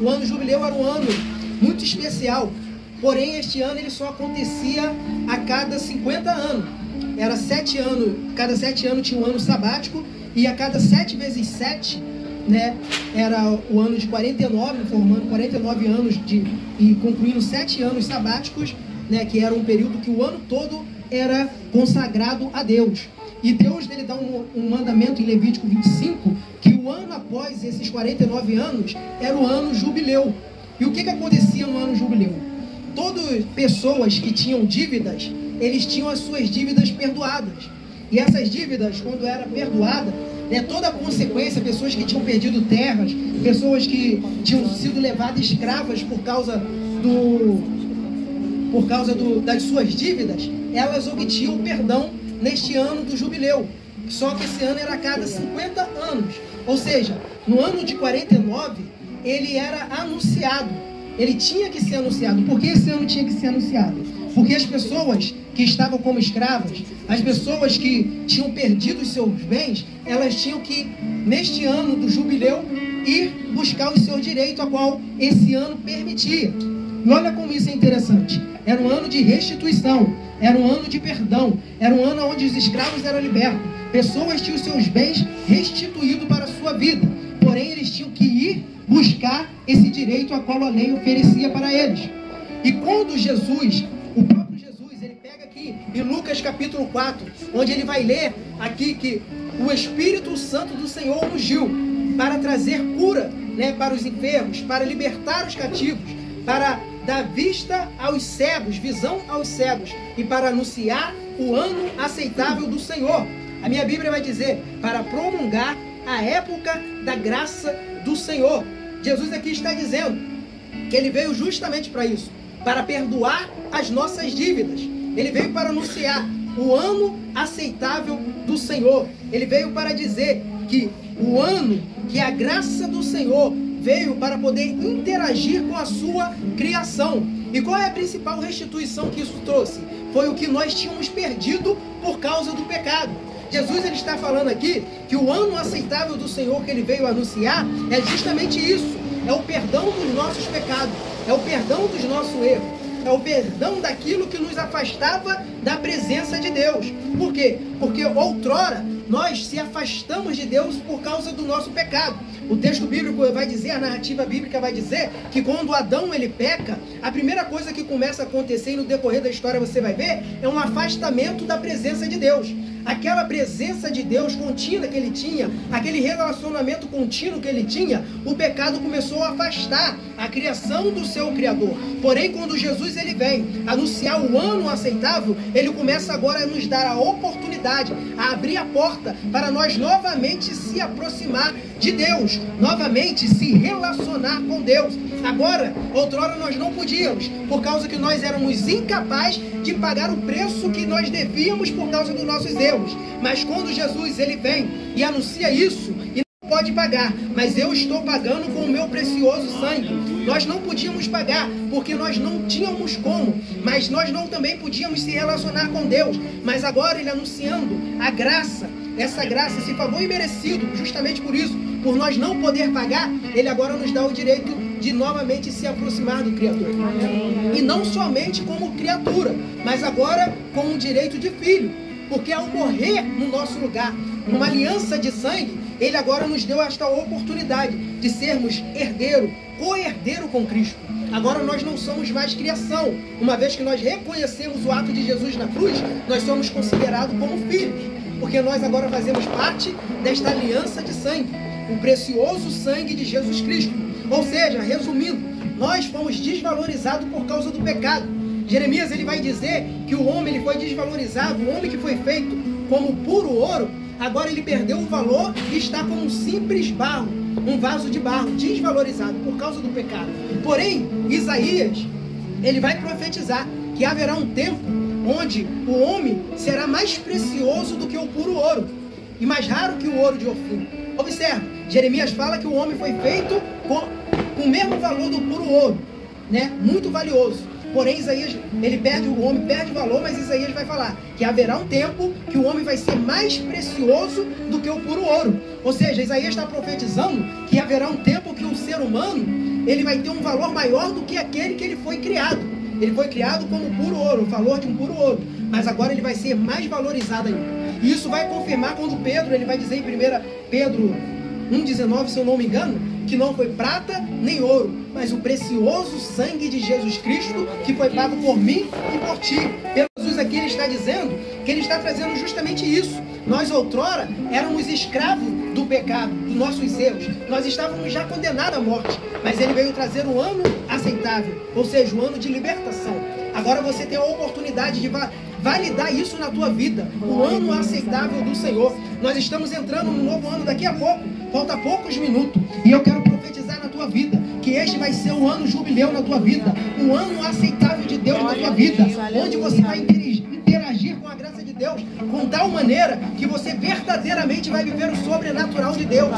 o ano jubileu era um ano muito especial. Porém, este ano ele só acontecia a cada 50 anos. Era 7 anos, cada 7 anos tinha um ano sabático, e a cada 7 vezes 7, né, era o ano de 49, formando 49 anos e concluindo 7 anos sabáticos, né, que era um período que o ano todo era consagrado a Deus. E Deus ele dá um mandamento em Levítico 25, que o ano após esses 49 anos era o ano jubileu. E o que acontecia no ano jubileu? Todas pessoas que tinham dívidas, eles tinham as suas dívidas perdoadas. E essas dívidas, quando era perdoada, né, toda a consequência, pessoas que tinham perdido terras, pessoas que tinham sido levadas escravas por causa das suas dívidas, elas obtinham perdão neste ano do jubileu. Só que esse ano era a cada 50 anos. Ou seja, no ano de 49, ele era anunciado. Ele tinha que ser anunciado. Por que esse ano tinha que ser anunciado? Porque as pessoas que estavam como escravas, as pessoas que tinham perdido os seus bens, elas tinham que, neste ano do jubileu, ir buscar os seus direitos, a qual esse ano permitia. E olha como isso é interessante. Era um ano de restituição, era um ano de perdão, era um ano onde os escravos eram libertos. Pessoas tinham os seus bens restituídos para a sua vida. Porém, eles tinham que ir buscar esse direito a qual a lei oferecia para eles. E quando Jesus, o próprio Jesus, ele pega aqui em Lucas capítulo 4, onde ele vai ler aqui que o Espírito Santo do Senhor ungiu para trazer cura, né, para os enfermos, para libertar os cativos, para dar vista aos cegos, visão aos cegos, e para anunciar o ano aceitável do Senhor. A minha Bíblia vai dizer, para prolongar a época da graça do Senhor. Jesus aqui está dizendo que ele veio justamente para isso, para perdoar as nossas dívidas. Ele veio para anunciar o ano aceitável do Senhor. Ele veio para dizer que o ano, que a graça do Senhor veio para poder interagir com a sua criação. E qual é a principal restituição que isso trouxe? Foi o que nós tínhamos perdido por causa do pecado. Jesus ele está falando aqui que o ano aceitável do Senhor que ele veio anunciar é justamente isso. É o perdão dos nossos pecados, é o perdão dos nossos erros, é o perdão daquilo que nos afastava da presença de Deus. Por quê? Porque outrora nós se afastamos de Deus por causa do nosso pecado. O texto bíblico vai dizer, a narrativa bíblica vai dizer que quando Adão ele peca, a primeira coisa que começa a acontecer, e no decorrer da história você vai ver, é um afastamento da presença de Deus. Aquela presença de Deus contínua que ele tinha, aquele relacionamento contínuo que ele tinha, o pecado começou a afastar a criação do seu Criador. Porém, quando Jesus ele vem anunciar o ano aceitável, ele começa agora a nos dar a oportunidade, a abrir a porta para nós novamente se aproximar de Deus, novamente se relacionar com Deus. Agora, outrora nós não podíamos, por causa que nós éramos incapazes de pagar o preço que nós devíamos por causa dos nossos erros. Mas quando Jesus ele vem e anuncia isso, e não pode pagar, mas eu estou pagando com o meu precioso sangue. Nós não podíamos pagar, porque nós não tínhamos como, mas nós não também podíamos se relacionar com Deus. Mas agora ele anunciando a graça, essa graça, esse favor imerecido, justamente por isso, por nós não poder pagar, ele agora nos dá o direito de novamente se aproximar do Criador. Amém. E não somente como criatura, mas agora com o direito de filho. Porque ao morrer no nosso lugar, numa aliança de sangue, ele agora nos deu esta oportunidade de sermos herdeiro, co-herdeiro com Cristo. Agora nós não somos mais criação. Uma vez que nós reconhecemos o ato de Jesus na cruz, nós somos considerados como filhos. Porque nós agora fazemos parte desta aliança de sangue, o precioso sangue de Jesus Cristo. Ou seja, resumindo, nós fomos desvalorizados por causa do pecado. Jeremias ele vai dizer que o homem ele foi desvalorizado, o homem que foi feito como puro ouro, agora ele perdeu o valor e está como um simples barro, um vaso de barro, desvalorizado por causa do pecado. Porém, Isaías, ele vai profetizar que haverá um tempo onde o homem será mais precioso do que o puro ouro e mais raro que o ouro de Ofim. Observe, Jeremias fala que o homem foi feito com o mesmo valor do puro ouro, né? Muito valioso. Porém, Isaías, o homem perde valor, mas Isaías vai falar que haverá um tempo que o homem vai ser mais precioso do que o puro ouro. Ou seja, Isaías está profetizando que haverá um tempo que o ser humano ele vai ter um valor maior do que aquele que ele foi criado. Ele foi criado como puro ouro, o valor de um puro ouro, mas agora ele vai ser mais valorizado ainda. E isso vai confirmar quando Pedro, ele vai dizer em 1 Pedro 1,19, se eu não me engano, que não foi prata nem ouro, mas o precioso sangue de Jesus Cristo, que foi pago por mim e por ti. Jesus aqui ele está dizendo que ele está trazendo justamente isso. Nós outrora éramos escravos do pecado, dos nossos erros. Nós estávamos já condenados à morte, mas ele veio trazer um ano aceitável, ou seja, um ano de libertação. Agora você tem a oportunidade de validar isso na tua vida, o ano aceitável do Senhor. Nós estamos entrando no novo ano daqui a pouco, falta poucos minutos, e eu quero profetizar na tua vida que este vai ser um ano jubileu na tua vida, um ano aceitável de Deus na tua vida, onde você vai interagir com a graça de Deus com tal maneira que você verdadeiramente vai viver o sobrenatural de Deus.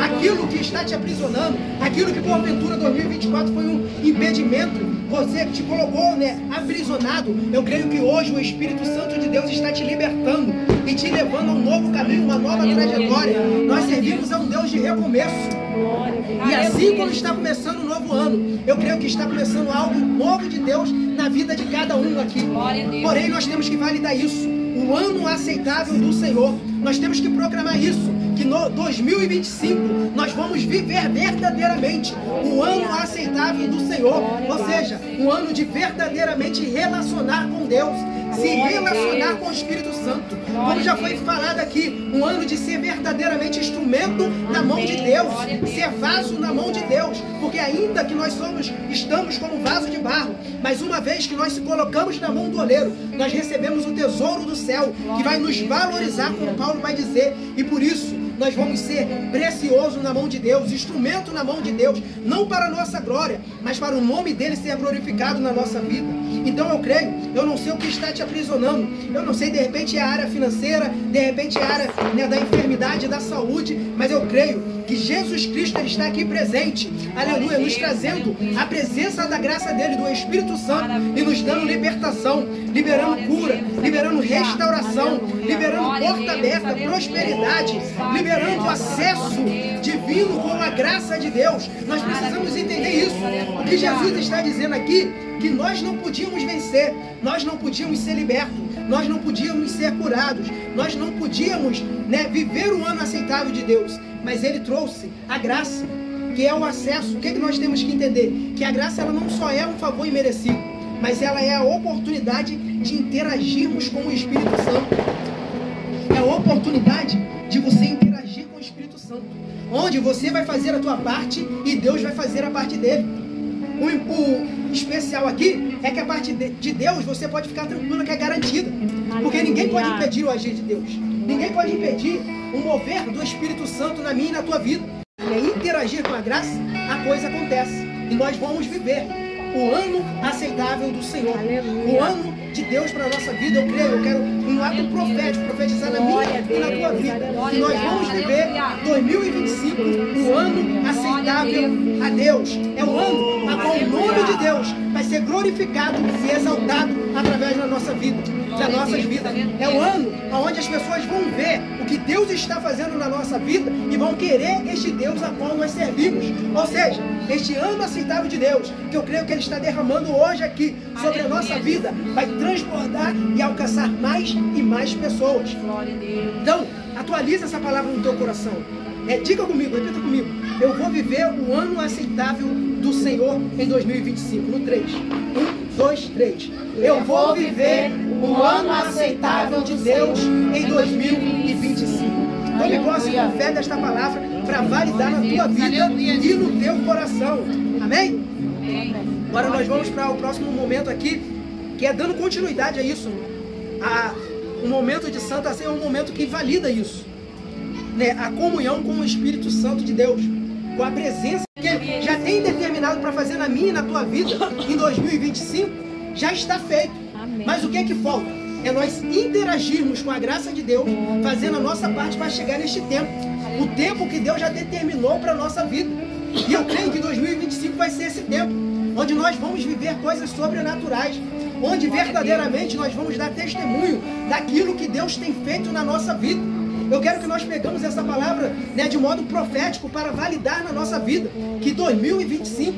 Aquilo que está te aprisionando, aquilo que porventura 2024 foi um impedimento, você te colocou, aprisionado, eu creio que hoje o Espírito Santo de Deus está te libertando e te levando a um novo caminho, uma nova trajetória. Nós servimos a um Deus de recomeço. E assim como está começando um novo ano, eu creio que está começando algo novo de Deus na vida de cada um aqui. Porém, nós temos que validar isso, o ano aceitável do Senhor. Nós temos que proclamar isso, que no 2025 nós vamos viver verdadeiramente o ano aceitável do Senhor, ou seja, um ano de verdadeiramente relacionar com Deus, se relacionar com o Espírito Santo, como já foi falado aqui, um ano de ser verdadeiramente instrumento na mão de Deus, ser vaso na mão de Deus, porque ainda que nós estamos como vaso de barro, mas uma vez que nós se colocamos na mão do oleiro, nós recebemos o tesouro do céu, que vai nos valorizar, como Paulo vai dizer, e por isso nós vamos ser precioso na mão de Deus, instrumento na mão de Deus, não para a nossa glória, mas para o nome dele ser glorificado na nossa vida. Então eu creio, eu não sei o que está te aprisionando, eu não sei, de repente é a área financeira, de repente é a área da enfermidade, da saúde, mas eu creio que Jesus Cristo ele está aqui presente, aleluia, nos trazendo a presença da graça dele, do Espírito Santo, e nos dando libertação, liberando cura, liberando restauração, liberando porta aberta, prosperidade, liberando acesso divino com a graça de Deus. Nós precisamos entender isso. O que Jesus está dizendo aqui, que nós não podíamos vencer, nós não podíamos ser libertos, nós não podíamos ser curados, nós não podíamos viver o ano aceitável de Deus, mas ele trouxe a graça, que é o acesso. O que nós temos que entender? Que a graça ela não só é um favor imerecido, mas ela é a oportunidade de interagirmos com o Espírito Santo. É a oportunidade de você interagir com o Espírito Santo, onde você vai fazer a tua parte e Deus vai fazer a parte dele. O especial aqui é que a parte de Deus você pode ficar tranquilo que é garantida, porque ninguém pode impedir o agir de Deus, ninguém pode impedir o mover do Espírito Santo na minha e na tua vida. É interagir com a graça, a coisa acontece e nós vamos viver o ano aceitável do Senhor, o ano de Deus para a nossa vida. Eu quero um ato profético, profetizar na minha e na tua vida, que nós vamos viver 2025, o ano aceitável a Deus. É o ano a qual o nome de Deus vai ser glorificado e exaltado através da nossa vida, das nossas vidas. É o ano onde as pessoas vão ver o que Deus está fazendo na nossa vida e vão querer este Deus a qual nós servimos. Ou seja, este ano aceitável de Deus, que eu creio que Ele está derramando hoje aqui sobre a nossa vida, vai transbordar e alcançar mais e mais pessoas. Então, atualiza essa palavra no teu coração. Diga comigo, repita comigo. Eu vou viver o ano aceitável do Senhor em 2025. No 3. 1, 2, 3. Eu vou viver o ano aceitável de Deus em 2025. Tome posse com fé desta palavra para validar na tua vida e no teu coração. Amém? Agora nós vamos para o próximo momento aqui, que é dando continuidade a isso. O momento de Santa Ceia é um momento que valida isso. A comunhão com o Espírito Santo de Deus, com a presença que Ele já tem determinado para fazer na minha e na tua vida em 2025, já está feito. Mas o que é que falta? É nós interagirmos com a graça de Deus, fazendo a nossa parte para chegar neste tempo, o tempo que Deus já determinou para a nossa vida. E eu creio que 2025 vai ser esse tempo, onde nós vamos viver coisas sobrenaturais, onde verdadeiramente nós vamos dar testemunho daquilo que Deus tem feito na nossa vida. Eu quero que nós pegamos essa palavra de modo profético para validar na nossa vida, que 2025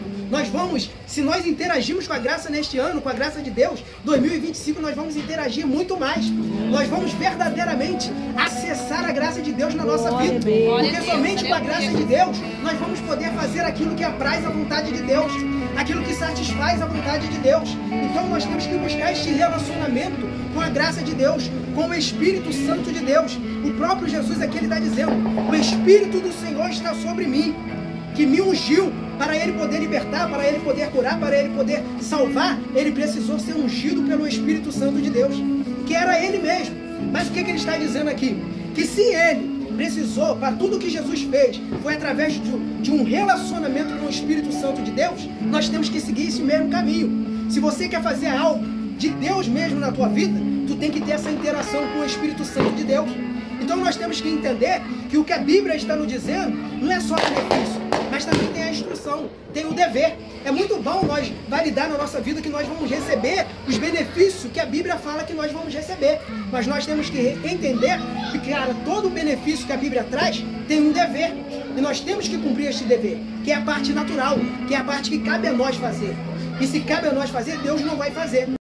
se nós interagirmos com a graça neste ano, com a graça de Deus, 2025 nós vamos interagir muito mais. Nós vamos verdadeiramente acessar a graça de Deus na nossa vida. Porque somente com a graça de Deus nós vamos poder fazer aquilo que apraz a vontade de Deus, aquilo que satisfaz a vontade de Deus. Então nós temos que buscar este relacionamento com a graça de Deus, com o Espírito Santo de Deus. O próprio Jesus aqui ele está dizendo: o Espírito do Senhor está sobre mim, que me ungiu. Para ele poder libertar, para ele poder curar, para ele poder salvar, ele precisou ser ungido pelo Espírito Santo de Deus, que era ele mesmo. Mas o que ele está dizendo aqui? Que se ele precisou, para tudo que Jesus fez, foi através de um relacionamento com o Espírito Santo de Deus, nós temos que seguir esse mesmo caminho. Se você quer fazer algo de Deus mesmo na tua vida, tu tem que ter essa interação com o Espírito Santo de Deus. Então nós temos que entender que o que a Bíblia está nos dizendo não é só benefício, mas também tem a instrução, tem o dever. É muito bom nós validar na nossa vida que nós vamos receber os benefícios que a Bíblia fala que nós vamos receber. Mas nós temos que entender que, cara, todo o benefício que a Bíblia traz tem um dever. E nós temos que cumprir este dever, que é a parte natural, que é a parte que cabe a nós fazer. E se cabe a nós fazer, Deus não vai fazer.